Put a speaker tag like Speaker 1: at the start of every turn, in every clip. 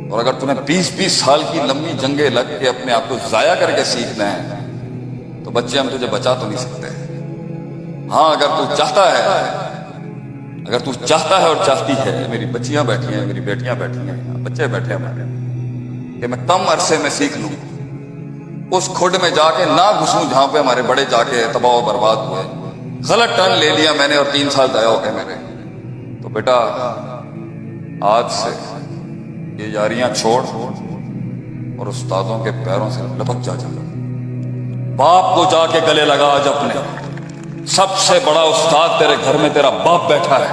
Speaker 1: اور اگر تمہیں 20-20 سال کی لمبی جنگیں لگ کے اپنے آپ کو ضائع کر کے سیکھنا ہے تو بچے ہم تجھے بچا تو نہیں سکتے. ہاں اگر تو چاہتا ہے اور چاہتی ہے، میری بچیاں بیٹھی ہیں، میری بیٹیاں بیٹھی ہیں، بچے بیٹھے ہیں ہمارے، کہ میں کم عرصے میں سیکھ لوں، اس کھڈ میں جا کے نہ گھسوں جہاں پہ ہمارے بڑے جا کے تباہ و برباد ہوئے. غلط ٹرن لے لیا میں نے اور 3 سال ضائع ہو گئے میرے. تو بیٹا آج سے یہ یاریاں چھوڑ اور استادوں کے پیروں سے لپک جا. باپ کو جا کے گلے لگا. آج اپنے سب سے بڑا استاد تیرے گھر میں تیرا باپ بیٹھا ہے،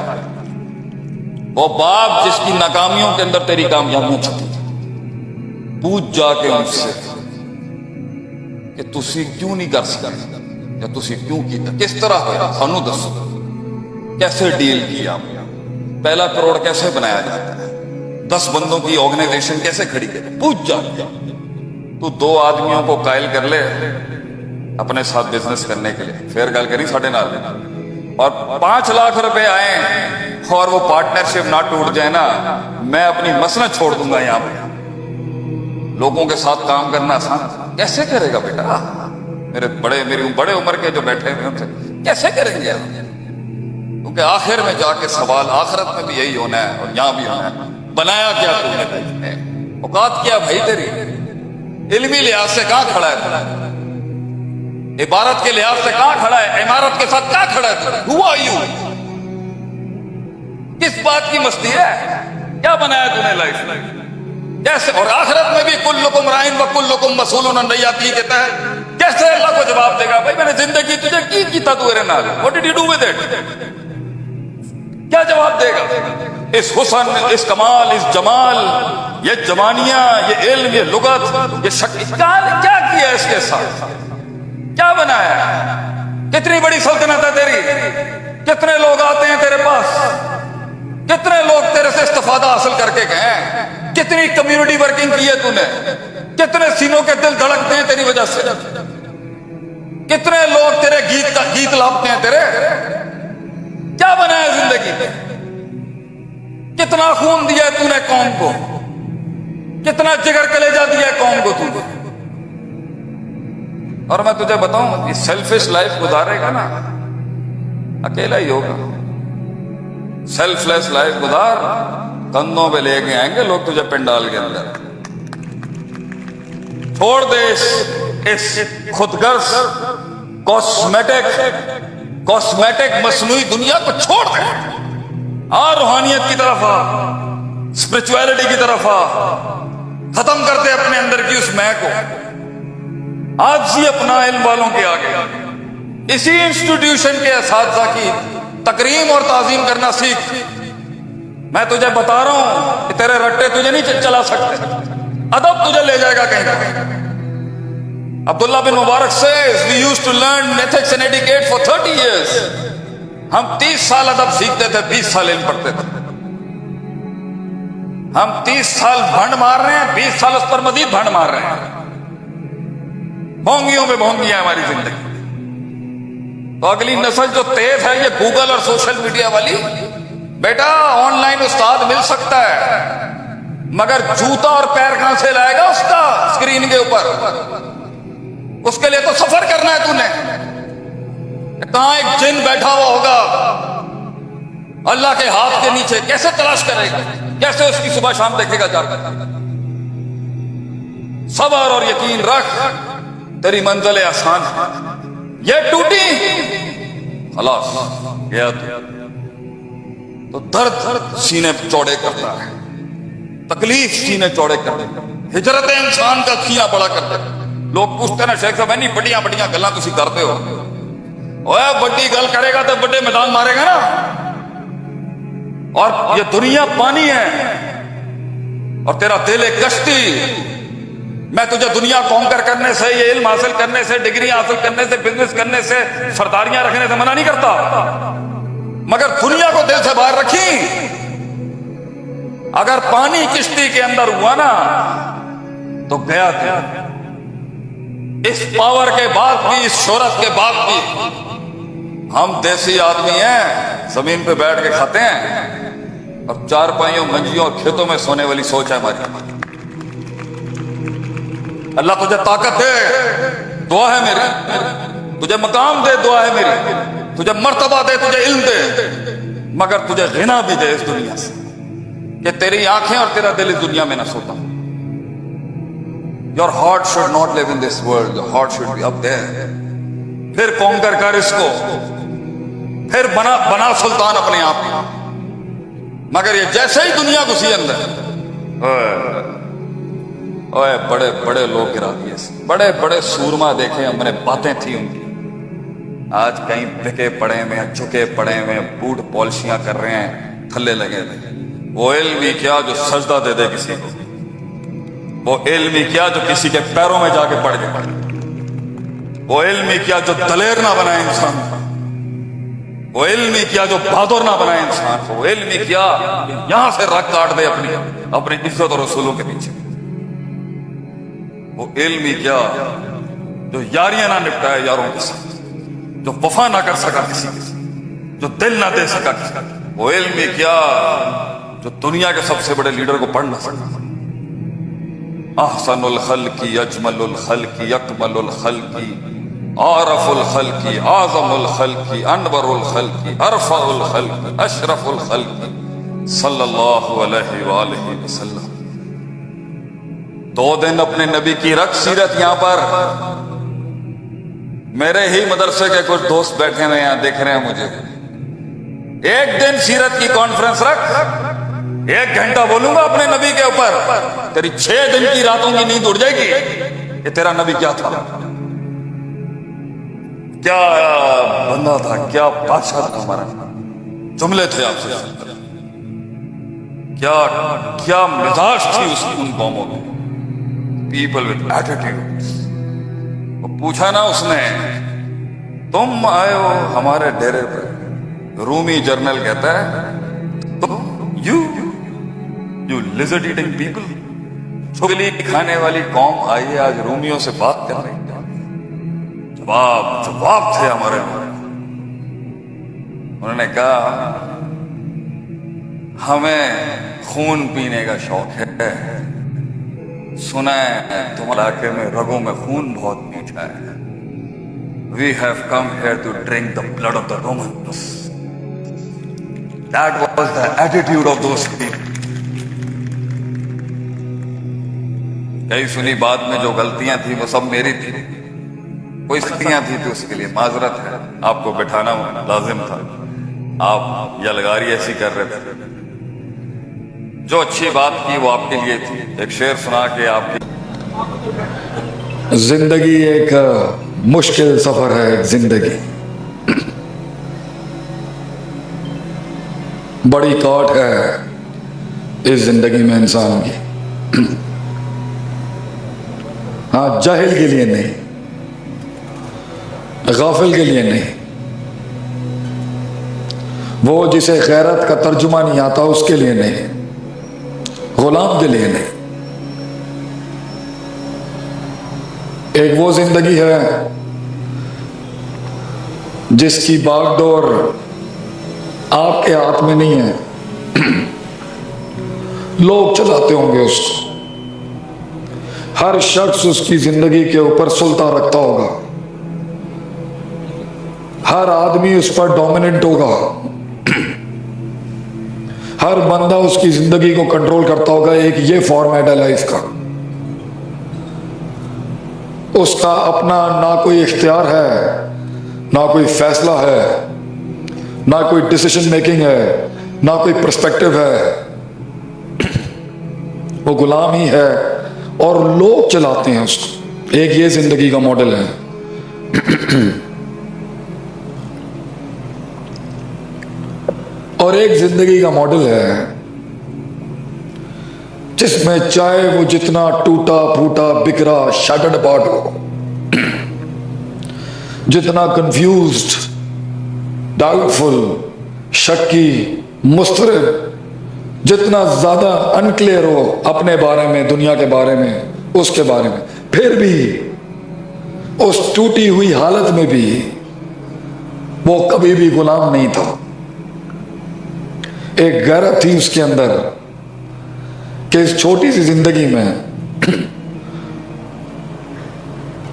Speaker 1: وہ باپ جس کی ناکامیوں کے اندر تیری کامیابیاں چھپی. پوچھ جا کے ان سے کہ تسی کیوں نہیں کر سکتے، یا تسی کیوں کیتا، کس طرح ہوا، سانو دسو کیسے ڈیل کیا، پہلا کروڑ کیسے بنایا جاتا ہے، 10 بندوں کی آرگنائزیشن کیسے کھڑی کرے. پوچھ جا کے تو 2 آدمیوں کو قائل کر لے اپنے ساتھ بزنس کرنے کے لیے، پھر گل کری ساڑھے نال، اور 5 لاکھ روپے آئیں اور وہ پارٹنرشپ نہ ٹوٹ جائے نا، میں اپنی مسند چھوڑ دوں گا. یہاں پہ لوگوں کے ساتھ کام کرنا آسان کیسے کرے گا بیٹا؟ میری بڑے عمر کے جو بیٹھے ہوئے ان سے کیسے کریں گے؟ کیونکہ آخر میں جا کے سوال آخرت میں بھی یہی ہونا ہے اور یہاں بھی ہونا ہے. بنایا کیا تم نے لائف میں؟ اوقات کیا بھائی تیری؟ علمی لحاظ سے کہاں کھڑا ہے تو؟ عبارت کے لحاظ سے کہاں کھڑا ہے؟ عمارت کے ساتھ کہاں کھڑا ہے تو؟ ہوا یوں کس بات کی مستی ہے؟ کیا بنایا تم نے لائف میں؟ کیسے؟ اور آخرت میں بھی کلکم رائن و کلکم مسئول عن رعیتہ کہتا ہے. کیسے اللہ کو جواب دے گا بھائی میں نے زندگی تجھے کی کیتا تو میرے نال، what did you do with it؟ کیا جواب دے گا؟ اس حسن، اس کمال، اس جمال، یہ جوانیاں، یہ علم، یہ لغت، یہ شکل، کیا کیا اس کے ساتھ؟ کیا بنایا؟ کتنی بڑی سلطنت ہے تیری؟ کتنے لوگ آتے ہیں تیرے پاس؟ کتنے لوگ تیرے سے استفادہ حاصل کر کے گئے ہیں؟ کتنی کمیونٹی ورکنگ کی ہے تو نے؟ کتنے سینوں کے دل دھڑکتے ہیں تیری وجہ سے؟ کتنے لوگ تیرے گیت لاپتے ہیں تیرے؟ کیا بنایا زندگی میں؟ کتنا خون دیا ہے تو نے قوم کو؟ کتنا جگر کلیجہ دیا ہے قوم کو تو؟ اور میں تجھے بتاؤں یہ سیلفش لائف گزارے گا نا اکیلا ہی ہوگا. سیلف لیس لائف گزار، کندھوں پہ لے کے آئیں گے لوگ تجھے پنڈال کے اندر. چھوڑ دے اس خود غرض کاسمیٹک مصنوعی دنیا کو چھوڑ دے، اور روحانیت کی طرف آ، اسپرچویلٹی کی طرف آ. ختم کر دے اپنے اندر کی اس میں کو. آج ہی اپنا علم والوں کے آگے اسی انسٹیٹیوشن کے اساتذہ کی تکریم اور تعظیم کرنا سیکھ. میں تجھے بتا رہا ہوں کہ تیرے رٹے تجھے نہیں چلا سکتے، ادب تجھے لے جائے گا کہیں. عبداللہ بن مبارک says we used to learn ethics and etiquette for 30 years. ہم 30 سال ادب سیکھتے تھے، 20 سال علم پڑھتے تھے. ہم 30 سال بھنڈ مار رہے ہیں، 20 سال اس پر مزید بھنڈ مار رہے ہیں. بھونگیوں میں بھونگی ہے ہماری زندگی. تو اگلی نسل جو تیز ہے یہ گوگل اور سوشل میڈیا والی، بیٹا آن لائن استاد مل سکتا ہے مگر جوتا اور پیر کہاں سے لائے گا اس کا اسکرین کے اوپر؟ اس کے لیے تو سفر کرنا ہے تو نے. کہاں ایک جن بیٹھا ہوا ہوگا اللہ کے ہاتھ کے نیچے، کیسے تلاش کرے گا؟ کیسے اس کی صبح شام دیکھے گا جا کر؟ صبر اور یقین رکھ، تیری منزل آسان ہے. یہ ٹوٹی خلاص گیا تو درد سینے چوڑے کرتا ہے، تکلیف سینے چوڑے کرتا ہے، ہجرت انسان کا سینہ بڑا کرتا ہے. لوگ پوچھتے نا شیخ صاحب اینی بڑیاں گلاں تسی کرتے ہو. اوے بڑی گل کرے گا تو بڑے میدان مارے گا نا. اور یہ دنیا پانی ہے اور تیرا دل ایک کشتی. میں تجھے دنیا کونکر کرنے سے، یہ علم حاصل کرنے سے، ڈگری حاصل کرنے سے، بزنس کرنے سے، سرداریاں رکھنے سے منع نہیں کرتا، مگر دنیا کو دل سے باہر رکھی. اگر پانی کشتی کے اندر ہوا نا تو گیا تھا. اس پاور کے بعد بھی، اس شہرت کے بعد بھی ہم دیسی آدمی ہیں، زمین پہ بیٹھ کے کھاتے ہیں اور چارپائیوں، منجیوں اور کھیتوں میں سونے والی سوچ ہے ہماری. اللہ تجھے طاقت دے، دعا ہے میری، تجھے مقام دے، دعا ہے میری، تجھے مرتبہ دے، تجھے علم دے، مگر تجھے غنا بھی دے اس دنیا سے کہ تیری آنکھیں اور تیرا دل اس دنیا میں نہ سوتا. Your heart should not live in this world. Your heart should be up there. پھر کونکر کر اس کو، پھر بنا سلطان اپنے آپ کو. مگر یہ جیسے ہی دنیا گھسی اندر، اوے بڑے بڑے لوگ گرا دیے، بڑے بڑے سورما دیکھے ہم نے، باتیں تھی ان کی. آج کہیں بکے پڑے ہوئے، جھکے پڑے ہوئے، بوٹ پالشیاں کر رہے ہیں، تھلے لگے ہوئے. وہ علم ہی کیا جو سجدہ دے دے کسی کو، وہ علم ہی کیا جو کسی کے پیروں میں جا کے پڑ جائے، وہ علم ہی کیا جو دلیر نہ بنائے انسان کو، وہ علم ہی کیا جو بہادر نہ بنائے انسان کو، وہ علم ہی کیا کہ یہاں سے رگ کاٹ دے اپنی عزت اور رسولوں کے پیچھے، وہ علم ہی کیا جو یاریاں نہ نپٹائے یاروں کے ساتھ، جو وفا نہ کر سکا کسی کے ساتھ، جو دل نہ دے سکا کسی کا، وہ علم ہی کیا جو دنیا کے سب سے بڑے لیڈر کو پڑھ نہ سکا. احسن الخلق اجمل الخلق اکمل الخلق عارف الخلق اعظم الخلق انور الخلق ارفع الخلق اشرف الخلق صلی اللہ علیہ وآلہ وسلم. 2 دن اپنے نبی کی رکھ سیرت. یہاں پر میرے ہی مدرسے کے کچھ دوست بیٹھے ہوئے ہیں، دیکھ رہے ہیں مجھے. 1 دن سیرت کی کانفرنس رکھ، 1 گھنٹہ بولوں گا اپنے نبی کے اوپر، تیری 6 دن کی راتوں کی نیند اڑ جائے گی کہ تیرا نبی کیا تھا، کیا بندہ تھا، کیا بادشاہ تھا ہمارا. جملے تھے آپ سے، کیا مزاج تھی اس ان قوموں میں. People with attitude. وہ پوچھا نا اس نے، تم آئے ہو ہمارے ڈیرے پہ. رومی جرنل کہتا ہے You lizard eating people, چھگلی کھانے والی قوم آئی ہے آج رومیوں سے بات کر رہی ہے. جواب تھے ہمارے. انہوں نے کہا ہمیں خون پینے کا شوق ہے، سنا ہے تمہارے علاقے میں رگوں میں خون بہت میٹھا ہے. We have come here to drink the blood of the Romans. That was the attitude of those people. کئی سنی بات میں جو غلطیاں تھیں وہ سب میری تھی، کوئی غلطیاں تھی تو اس کے لیے معذرت ہے. آپ کو بٹھانا لازم تھا، آپ یلغاری ایسی کر رہے تھے. جو اچھی بات کی وہ آپ کے لیے تھی. ایک شعر سنا کے آپ کی
Speaker 2: زندگی ایک مشکل سفر ہے. زندگی بڑی کاٹ ہے اس زندگی میں انسان کی. ہاں، جاہل کے لیے نہیں، غافل کے لیے نہیں، وہ جسے غیرت کا ترجمہ نہیں آتا اس کے لیے نہیں، غلام کے لیے نہیں. ایک وہ زندگی ہے جس کی باغ ڈور آپ کے ہاتھ میں نہیں ہے، لوگ چلاتے ہوں گے اس کو. ہر شخص اس کی زندگی کے اوپر سلطان رکھتا ہوگا، ہر آدمی اس پر ڈومیننٹ ہوگا، ہر بندہ اس کی زندگی کو کنٹرول کرتا ہوگا. ایک یہ فارمیٹ ہے لائف کا. اس کا اپنا نہ کوئی اختیار ہے، نہ کوئی فیصلہ ہے، نہ کوئی ڈیسیشن میکنگ ہے، نہ کوئی پرسپیکٹو ہے. وہ غلام ہی ہے اور لوگ چلاتے ہیں اس کو. ایک یہ زندگی کا ماڈل ہے. اور ایک زندگی کا ماڈل ہے جس میں چاہے وہ جتنا ٹوٹا پھوٹا بکھرا شیٹرڈ اپارٹ ہو، جتنا کنفیوزڈ، ڈاؤٹ فل، شکی، مضطرب، جتنا زیادہ انکلیئر ہو اپنے بارے میں، دنیا کے بارے میں، اس کے بارے میں، پھر بھی اس ٹوٹی ہوئی حالت میں بھی وہ کبھی بھی غلام نہیں تھا. ایک غیرت تھی اس کے اندر کہ اس چھوٹی سی زندگی میں